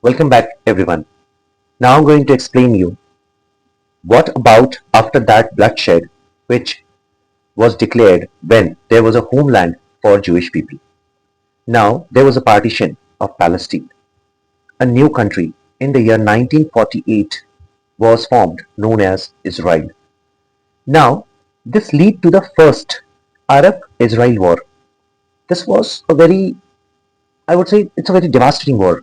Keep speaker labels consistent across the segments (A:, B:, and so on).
A: Welcome back, everyone. Now I'm going to explain you what about after that bloodshed which was declared when there was a homeland for Jewish people. Now there was a partition of Palestine. A new country in the year 1948 was formed known as Israel. Now this led to the first Arab-Israel war. This was a very, I would say, it's a very devastating war.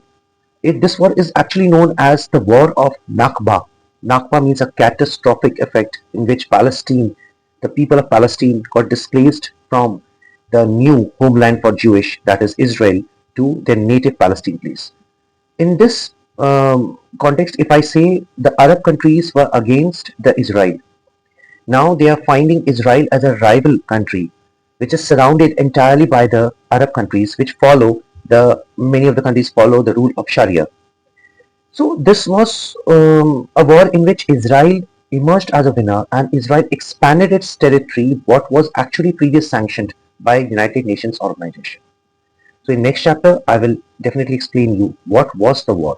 A: This war is actually known as the War of Nakba. Nakba means a catastrophic effect in which the people of Palestine got displaced from the new homeland for Jewish, that is Israel, to their native Palestine place. In this context, if I say the Arab countries were against the Israel, now they are finding Israel as a rival country, which is surrounded entirely by the Arab countries, which follow many of the countries follow the rule of Sharia. So this was a war in which Israel emerged as a winner, and Israel expanded its territory, what was actually previously sanctioned by United Nations organization. So in next chapter, I will definitely explain you what was the war.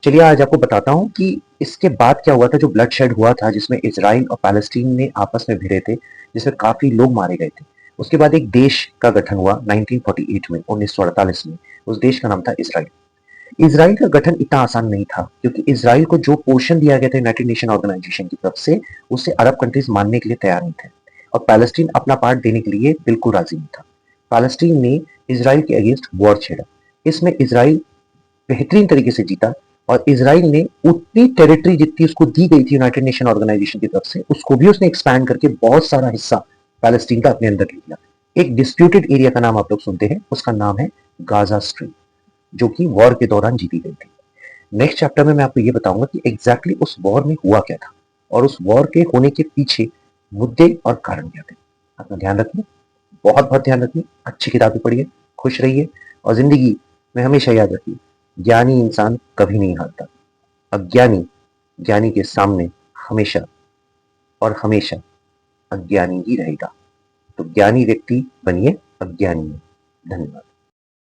A: चलिए आज आपको बताता हूँ कि इसके बाद क्या हुआ था, जो ब्लड शेड हुआ था जिसमें इसराइल और पैलेस्टीन में आपस में भिड़े थे, जिसमें काफी लोग मारे गए थे। उसके बाद एक देश का गठन हुआ 1948 में, 1948 में। उस देश का नाम था इसराइल। इसराइल का गठन इतना आसान नहीं था, क्योंकि इसराइल को जो पोर्शन दिया गया था यूनाइटेड नेशन ऑर्गेनाइजेशन की तरफ से, उसे अरब कंट्रीज मानने के लिए तैयार नहीं थे, और पैलेस्टीन अपना पार्ट देने के लिए बिल्कुल राजी नहीं था। पैलेस्टीन ने इसराइल के अगेंस्ट वॉर छेड़ा। इसमें इसराइल बेहतरीन तरीके से जीता, और इसराइल ने उतनी टेरिटरी जितनी उसको दी गई थी यूनाइटेड नेशन ऑर्गेनाइजेशन की तरफ से, उसको भी उसने एक्सपैंड करके बहुत सारा हिस्सा पैलेस्टीन का अपने अंदर ले लिया। एक डिस्प्यूटेड एरिया का नाम आप लोग सुनते हैं, उसका नाम है गाजा स्ट्रिप, जो कि वॉर के दौरान जीती गई थी। नेक्स्ट चैप्टर में मैं आपको ये बताऊंगा कि एग्जैक्टली उस वॉर में हुआ क्या था, और उस वॉर के होने के पीछे मुद्दे और कारण क्या थे। अपना ध्यान रखिए, बहुत बहुत ध्यान रखिए, अच्छी किताबें पढ़िए, खुश रहिए, और जिंदगी में हमेशा याद रखिए, ज्ञानी इंसान कभी नहीं हारता। अज्ञानी ज्ञानी के सामने हमेशा और हमेशा अज्ञानी ही रहेगा। तो ज्ञानी व्यक्ति बनिए, अज्ञानी नहीं। धन्यवाद।